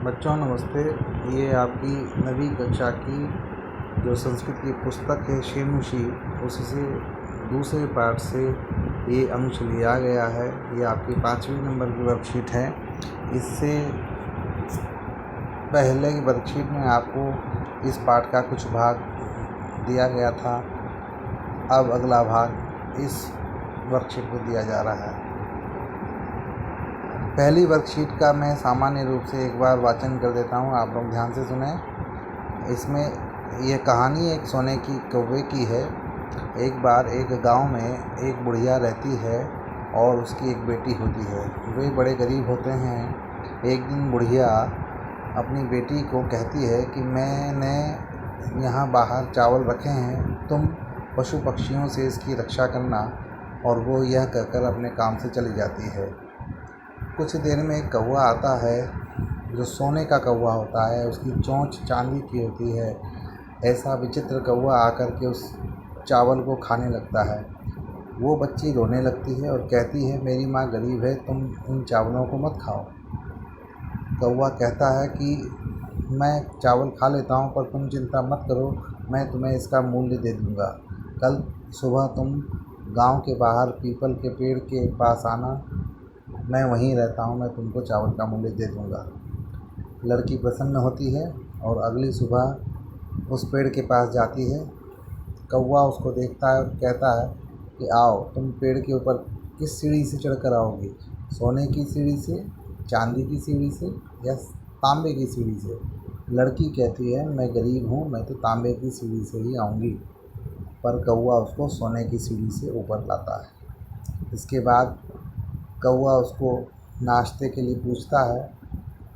बच्चों नमस्ते। ये आपकी नवी कक्षा की जो संस्कृत की पुस्तक है शेमुशी, उससे दूसरे पाठ से ये अंश लिया गया है। ये आपकी 5वीं नंबर की वर्कशीट है। इससे पहले की वर्कशीट में आपको इस पाठ का कुछ भाग दिया गया था। अब अगला भाग इस वर्कशीट में दिया जा रहा है। पहली वर्कशीट का मैं सामान्य रूप से एक बार वाचन कर देता हूँ, आप लोग ध्यान से सुने। इसमें यह कहानी एक सोने की कौवे की है। एक बार एक गांव में एक बुढ़िया रहती है और उसकी एक बेटी होती है। वे बड़े गरीब होते हैं। एक दिन बुढ़िया अपनी बेटी को कहती है कि मैंने यहाँ बाहर चावल रखे हैं, तुम पशु पक्षियों से इसकी रक्षा करना। और वो यह कहकर अपने काम से चली जाती है। कुछ देर में एक कौवा आता है जो सोने का कौवा होता है, उसकी चोंच चांदी की होती है। ऐसा विचित्र कौवा आकर के उस चावल को खाने लगता है। वो बच्ची रोने लगती है और कहती है, मेरी माँ गरीब है, तुम इन चावलों को मत खाओ। कौवा कहता है कि मैं चावल खा लेता हूँ, पर तुम चिंता मत करो, मैं तुम्हें इसका मूल्य दे दूँगा। कल सुबह तुम गांव के बाहर पीपल के पेड़ के पास आना, मैं वहीं रहता हूँ, मैं तुमको चावल का मूल्य दे दूँगा। लड़की प्रसन्न होती है और अगली सुबह उस पेड़ के पास जाती है। कौवा उसको देखता है और कहता है कि आओ, तुम पेड़ के ऊपर किस सीढ़ी से चढ़कर आओगी, सोने की सीढ़ी से, चांदी की सीढ़ी से या तांबे की सीढ़ी से। लड़की कहती है, मैं गरीब हूँ, मैं तो तांबे की सीढ़ी से ही आऊँगी। पर कौवा उसको सोने की सीढ़ी से ऊपर लाता है। इसके बाद कौवा उसको नाश्ते के लिए पूछता है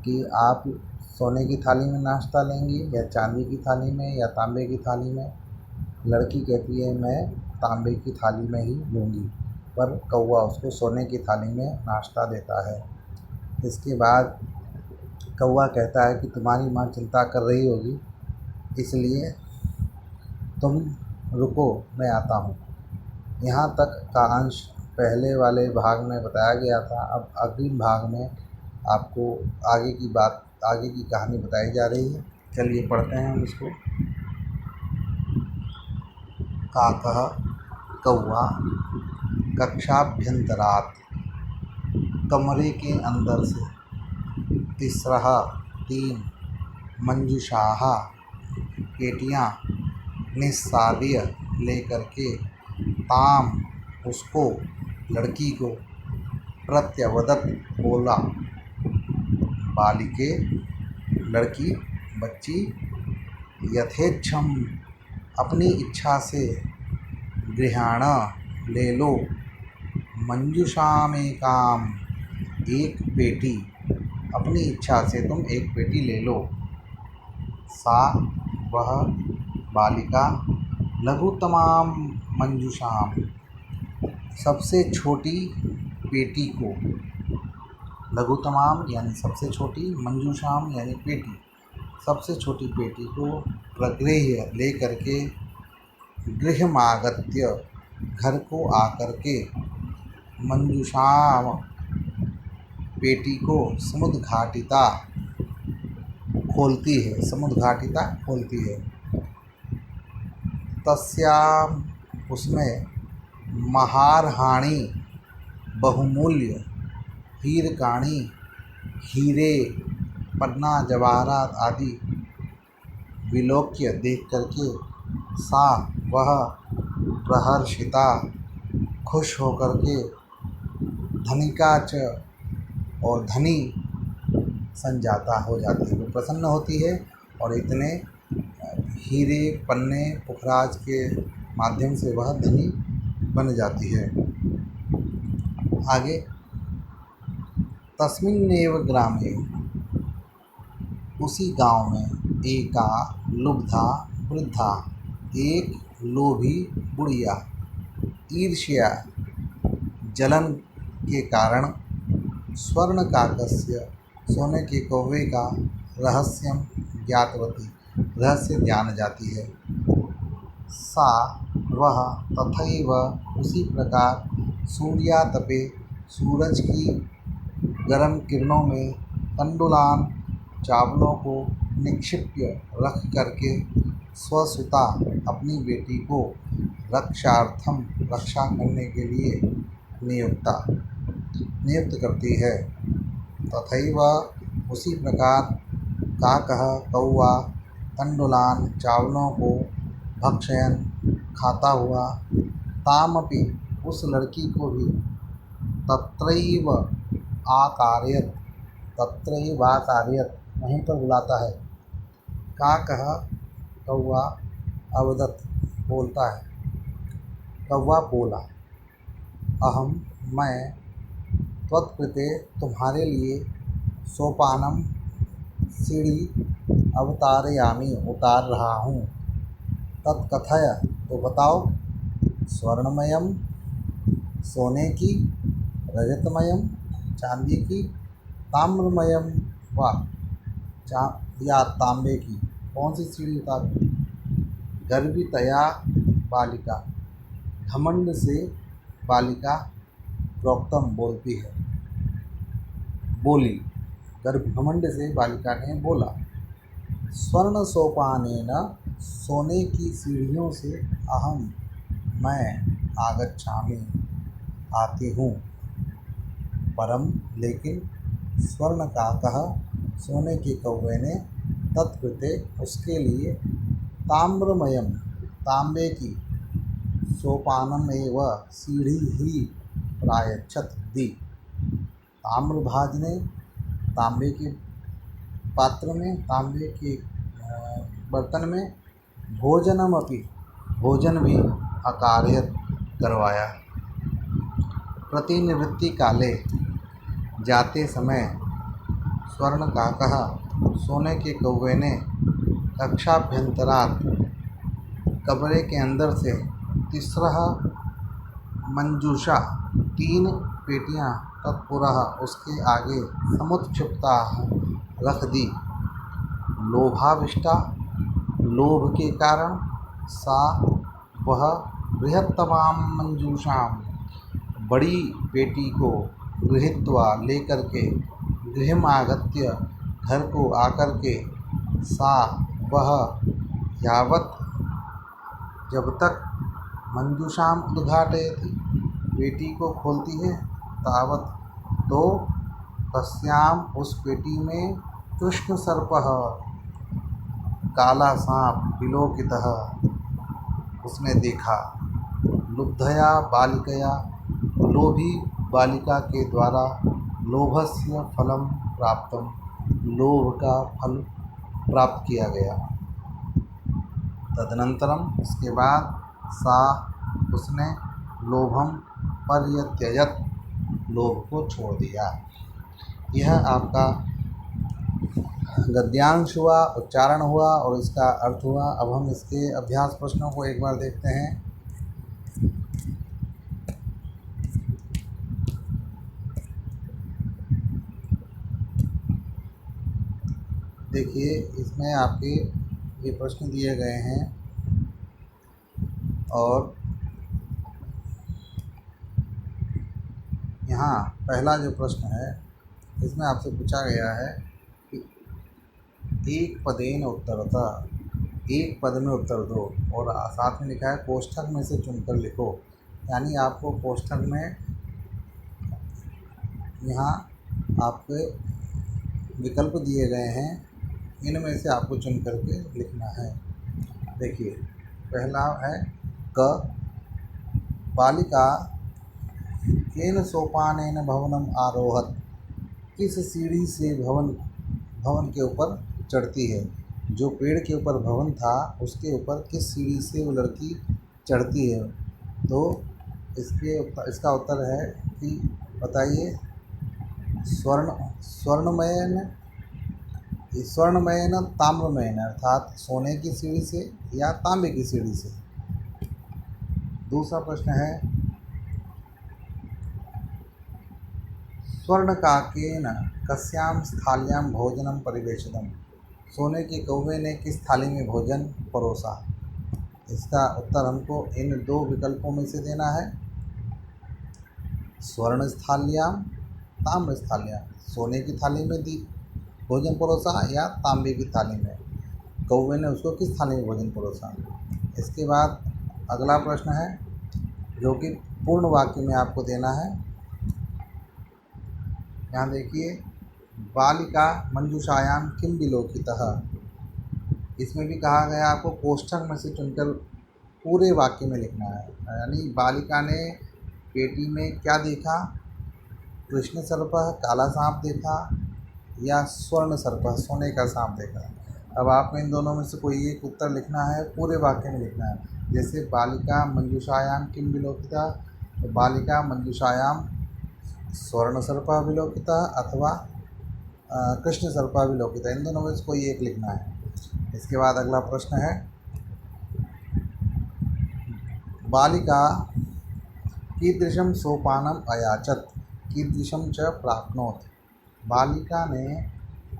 कि आप सोने की थाली में नाश्ता लेंगी या चांदी की थाली में या तांबे की थाली में। लड़की कहती है, मैं तांबे की थाली में ही लूँगी। पर कौवा उसको सोने की थाली में नाश्ता देता है। इसके बाद कौवा कहता है कि तुम्हारी माँ चिंता कर रही होगी, इसलिए तुम रुको, मैं आता हूँ। यहाँ तक का अंश पहले वाले भाग में बताया गया था। अब अग्रिम भाग में आपको आगे की कहानी बताई जा रही है। चलिए पढ़ते हैं हम इसको। काकः कौवा कक्षाभ्यंतरात्, कमरे के अंदर से। तिस्रः तीन, मंजुषाः पेटियाँ निस्साद्य लेकर के, ताम उसको, लड़की को, प्रत्यवदत् बोला, बालिके लड़की बच्ची, यथेच्छम अपनी इच्छा से, गृहाण ले लो, मंजुषामेकाम एक पेटी, अपनी इच्छा से तुम एक पेटी ले लो। सा वह बालिका, लघुतमाम मंजुषाम सबसे छोटी पेटी को, लघुतमाम यानी सबसे छोटी, मंजुषाम यानी पेटी, सबसे छोटी पेटी को प्रगृह्य ले करके, गृहमागत्य घर को आकर के, मंजुषाम पेटी को समुद्घाटिता खोलती है, समुद्घाटिता खोलती है। तस्याम उसमें, महारहाणि बहुमूल्य, हीरकाणि हीरे, पन्ना जवाहरात आदि विलोक्य देख करके, सा वह प्रहर्षिता खुश होकर के, धनिका च और धनी संजाता हो जाती है, वो प्रसन्न होती है और इतने हीरे पन्ने पुखराज के माध्यम से वह धनी बन जाती है। आगे, तस्मिन्नेव ग्रामे उसी गांव में, एका लुब्धा वृद्धा एक लोभी बुढ़िया, ईर्ष्या जलन के कारण, स्वर्ण काकस्य सोने के कौवे का रहस्यम ज्ञातवती रहस्य जान जाती है। सा वह तथैव उसी प्रकार, सूर्यातपे सूरज की गर्म किरणों में, तंडुलान चावलों को निक्षिप्य रख करके स्वसुता अपनी बेटी को रक्षार्थम रक्षा करने के लिए नियुक्त करती है। तथैव उसी प्रकार काकः कौवा तण्डुलान् चावलों को भक्षयन् खाता हुआ तामपि उस लड़की को भी तत्रैव आकारयत वहीं पर बुलाता है। काकः कौवा अवदत् बोलता है, कौवा बोला, अहम मैं त्वत्कृते तुम्हारे लिए सोपानम सीढ़ी अवतारयामि उतार रहा हूँ। तत्कथय तो बताओ, स्वर्णमयम सोने की, रजतमयम चांदी की, ताम्रमयम व या तांबे की, कौन सी सीढ़ी उतारूं? गर्वितया बालिका, घमंड से बालिका प्रोक्तम बोलती है, बोली, घमंड से बालिका ने बोला। स्वर्ण सोपानेन सोने की सीढ़ियों से अहम मैं आगच्छामि आती हूँ। परम लेकिन स्वर्ण काकः सोने के कौवे ने तत्कृते उसके लिए ताम्रमयम तांबे की, सोपानम एव सीढ़ी ही प्रायच्छत दी। ताम्रभाज ने तांबे के पात्र में, तांबे के बर्तन में भोजन भी अकार्यत करवाया। प्रतिनिवृत्ति काले जाते समय स्वर्ण काकः सोने के कौवे ने कक्षाभ्यंतरात् कमरे के अंदर से तिस्रः मंजूषा 3 पेटियां तत्पुरः उसके आगे समुत्क्षिप्ता रख दी। लोभाविष्टा लोभ के कारण सा वह बृहत्तमां मंजूषाम बड़ी पेटी को गृहीत्वा लेकर के गृहमागत्य घर को आकर के सा वह यावत जब तक मंजूषाम उद्घाटयति पेटी को खोलती है तावत तो तस्याम उस पेटी में कृष्ण सर्पः काला सांप विलोकितः उसने देखा। लुब्धया बालिकया लोभी बालिका के द्वारा लोभस्य फलम प्राप्तम लोभ का फल प्राप्त किया गया। तदनंतरम इसके बाद सा उसने लोभम पर्यत्यजत लोभ को छोड़ दिया। यह आपका गद्यांश हुआ, उच्चारण हुआ और इसका अर्थ हुआ। अब हम इसके अभ्यास प्रश्नों को एक बार देखते हैं। देखिए, इसमें आपके ये प्रश्न दिए गए हैं और यहाँ पहला जो प्रश्न है इसमें आपसे पूछा गया है कि एक पदेन उत्तरता, एक पद में उत्तर दो, और साथ में लिखा है कोष्ठक में से चुनकर लिखो। यानी आपको कोष्ठक में यहाँ आपके विकल्प दिए गए हैं, इनमें से आपको चुन करके लिखना है। देखिए, पहला है क, बालिका केन सोपानेन भवनम आरोहत, किस सीढ़ी से भवन के ऊपर चढ़ती है। जो पेड़ के ऊपर भवन था उसके ऊपर किस सीढ़ी से वो लड़की चढ़ती है। तो इसका उत्तर है कि बताइए, स्वर्णमयन ताम्रमयन, अर्थात सोने की सीढ़ी से या तांबे की सीढ़ी से। दूसरा प्रश्न है स्वर्णकाकेन कस्यां स्थाल्यां भोजनं परिवेशितम्, सोने के कौवे ने किस थाली में भोजन परोसा। इसका उत्तर हमको इन 2 विकल्पों में से देना है। स्वर्ण स्थाल्यां ताम्र स्थाल्यां, सोने की थाली में दी भोजन परोसा या तांबे की थाली में? कौवे ने उसको किस थाली में भोजन परोसा? इसके बाद अगला प्रश्न है जो कि पूर्ण वाक्य में आपको देना है। यहाँ देखिए, बालिका मंजूषायाम किम विलोकितः। इसमें भी कहा गया आपको कोष्ठक में से चुनकर पूरे वाक्य में लिखना है। यानी बालिका ने पेटी में क्या देखा? कृष्ण सर्प, काला सांप देखा या स्वर्ण सर्प, सोने का सांप देखा। अब आपको इन दोनों में से कोई एक उत्तर लिखना है, पूरे वाक्य में लिखना है। जैसे बालिका मंजूषायाम किम विलोकिता, तो बालिका मंजूषायाम स्वर्ण सर्पा विलोकिता अथवा कृष्ण सर्पा विलोकिता, इन दोनों में से कोई एक लिखना है। इसके बाद अगला प्रश्न है, बालिका कीदृशं सोपानम अयाचत कीदृशं च प्राप्नोत। बालिका ने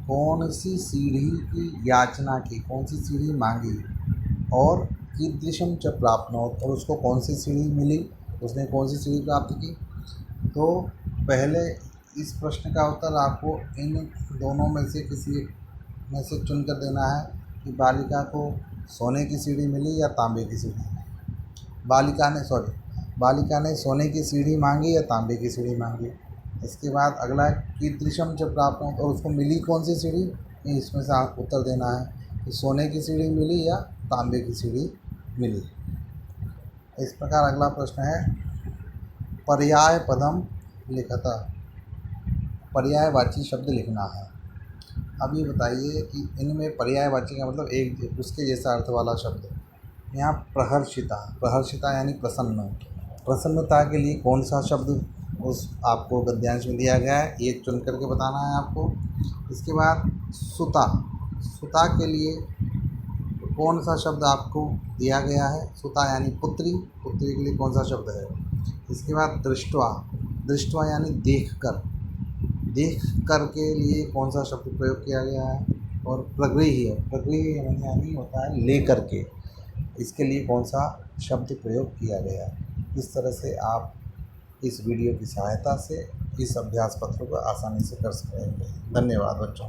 कौन सी सीढ़ी की याचना की, कौन सी सीढ़ी मांगी, और कीदृशं च प्राप्नोत, और उसको कौन सी सीढ़ी मिली, उसने कौन सी सीढ़ी प्राप्त की। तो पहले इस प्रश्न का उत्तर आपको इन दोनों में से किसी में से चुन कर देना है कि बालिका को सोने की सीढ़ी मिली या तांबे की सीढ़ी। बालिका ने सोने की सीढ़ी मांगी या तांबे की सीढ़ी मांगी। इसके बाद अगला है कीदृशम जब प्राप्त हो, और उसको मिली कौन सी सीढ़ी, इसमें से आप उत्तर देना है कि सोने की सीढ़ी मिली या तांबे की सीढ़ी मिली। इस प्रकार अगला प्रश्न है, पर्याय पदम लिखता, पर्यायवाची शब्द लिखना है। अब ये बताइए कि इनमें पर्यायवाची का मतलब एक उसके जैसा अर्थ वाला शब्द। यहाँ प्रहर्षिता, प्रहर्षिता यानी प्रसन्न, प्रसन्नता के लिए कौन सा शब्द उस आपको गद्यांश में दिया गया है, ये चुन करके बताना है आपको। इसके बाद सुता, सुता के लिए कौन सा शब्द आपको दिया गया है, सुता यानी पुत्री, पुत्री के लिए कौन सा शब्द है। इसके बाद दृष्टवा, दृष्टवा यानी देख कर, देख कर के लिए कौन सा शब्द प्रयोग किया गया है। और प्रगृह्य, प्रगृह्य यानी होता है ले करके, इसके लिए कौन सा शब्द प्रयोग किया गया है। इस तरह से आप इस वीडियो की सहायता से इस अभ्यास पत्र को आसानी से कर सकेंगे। धन्यवाद बच्चों।